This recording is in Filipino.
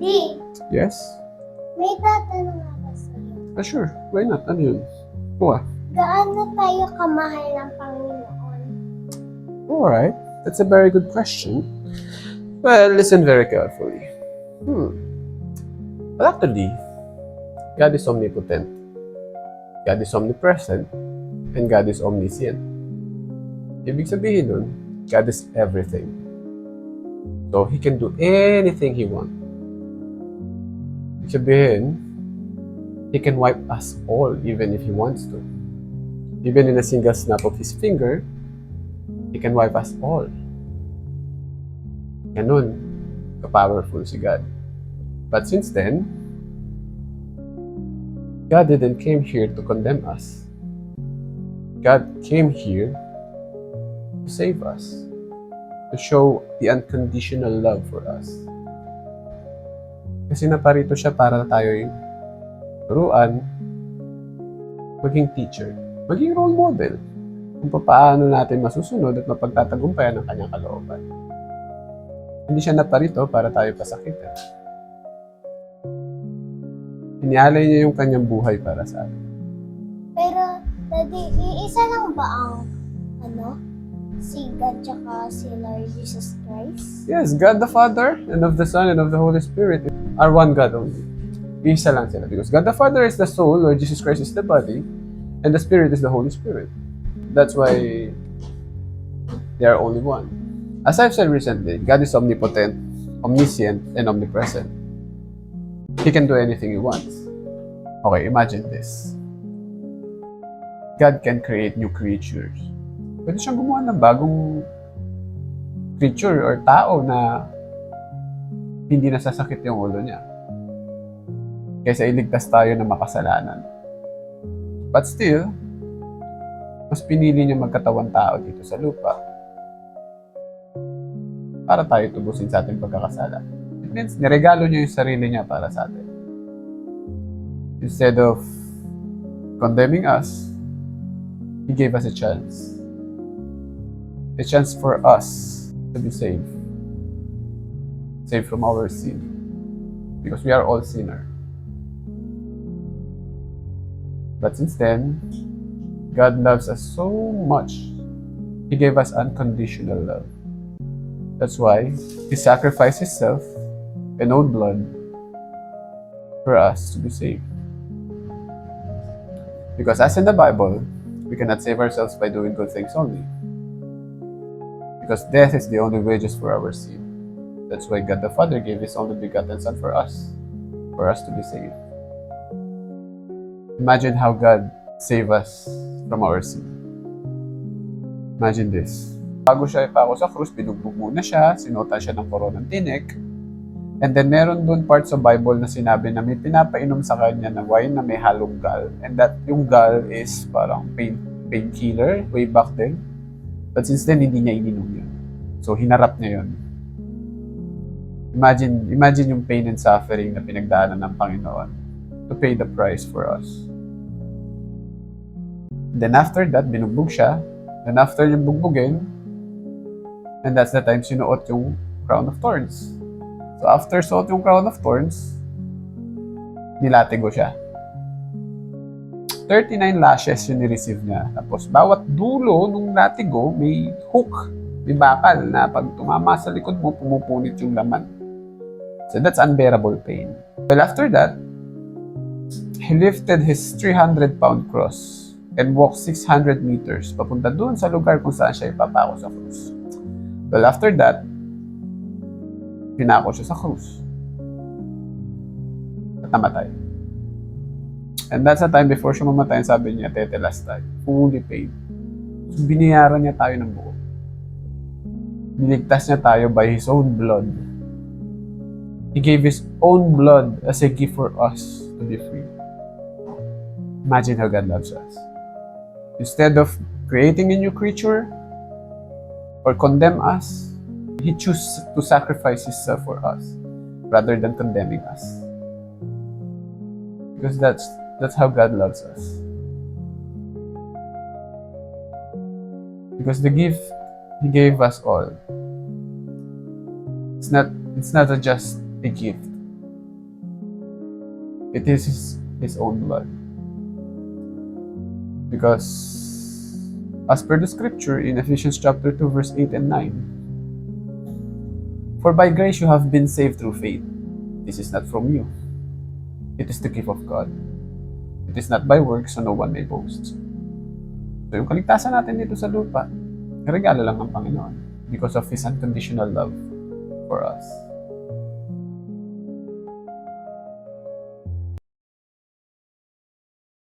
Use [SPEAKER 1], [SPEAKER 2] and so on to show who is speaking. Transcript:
[SPEAKER 1] Daddy,
[SPEAKER 2] Yes?
[SPEAKER 1] may tatanong ako sa'yo.
[SPEAKER 2] Sure. Why not? Ano yun? Kuha.
[SPEAKER 1] Gaano tayo kamahal ng Panginoon?
[SPEAKER 2] Alright. That's a very good question. Well, listen very carefully. Well, actually, God is omnipotent. God is omnipresent. And God is omniscient. Ibig sabihin nun, God is everything. So, He can do anything He wants. Ibig sabihin, He can wipe us all even if He wants to. Even in a single snap of His finger, He can wipe us all. Ganun, ka-powerful si God. But since then, God didn't came here to condemn us. God came here to save us, to show the unconditional love for us. Kasi naparito siya para tayo'y turuan, maging teacher, maging role model, kung paano natin masusunod at mapagtatagumpayan ang kanyang kalooban. Hindi siya naparito para tayo pasakitan. Inialay niya yung kanyang buhay para sa atin.
[SPEAKER 1] Pero, Daddy, iisa lang ba ang, si God tsaka si Lord Jesus Christ?
[SPEAKER 2] Yes, God the Father, and of the Son, and of the Holy Spirit are one God only. Isa lang sila. Because God the Father is the soul, Lord Jesus Christ is the body, and the Spirit is the Holy Spirit. That's why they are only one. As I've said recently, God is omnipotent, omniscient, and omnipresent. He can do anything He wants. Okay, imagine this. God can create new creatures. Pwede siyang gumawa ng bagong creature or tao na hindi nasasakit yung ulo niya. Kaysa iligtas tayo ng makasalanan. But still, mas pinili niya magkatawan tao dito sa lupa para tayo tubusin sa ating pagkakasala. It means, niregalo niya yung sarili niya para sa atin. Instead of condemning us, He gave us a chance. A chance for us to be saved. Saved from our sin. Because we are all sinners. But since then, God loves us so much. He gave us unconditional love. That's why He sacrificed Himself and own blood for us to be saved. Because as in the Bible, we cannot save ourselves by doing good things only. Because death is the only wages for our sin. That's why God the Father gave His only begotten Son for us to be saved. Imagine how God saved us from our sin. Imagine this. Bago siya ipako sa krus, binugbog muna siya, sinuota siya ng koronang tinik, and then meron doon part sa Bible na sinabi na may pinapainom sa kanya na wine na may halong gall, and that yung gall is parang painkiller way back then. But since then, hindi niya ininom yun. So, hinarap niya yun. Imagine yung pain and suffering na pinagdaanan ng Panginoon to pay the price for us. Then after that, binugbog siya. Then after yung bugbugin, and that's the time sinuot yung crown of thorns. So after suot yung crown of thorns, nilatigo siya. 39 lashes yung ni-receive niya. Tapos bawat dulo nung latigo, may hook, may bakal na pag tumama sa likod mo, pumupunit yung laman. So that's unbearable pain. Well, after that, He lifted His 300-pound cross and walked 600 meters papunta doon sa lugar kung saan siya ipapako sa krus. Well, after that, pinako siya sa krus. At namatay. And that's the time before siya mamatay, sabi niya, tetelestai, fully paid. So, binayaran niya tayo ng buo. Niligtas niya tayo by His own blood. He gave His own blood as a gift for us to be free. Imagine how God loves us. Instead of creating a new creature or condemn us, He chose to sacrifice Himself for us rather than condemning us. Because that's how God loves us. Because the gift He gave us all, it's not just a gift. It is His own blood. Because as per the scripture in Ephesians chapter 2 verse 8 and 9, for by grace you have been saved through faith. This is not from you. It is the gift of God. It is not by works, so no one may boast. So yung kaligtasan natin dito sa lupa, regalo lang ng Panginoon because of His unconditional love for us.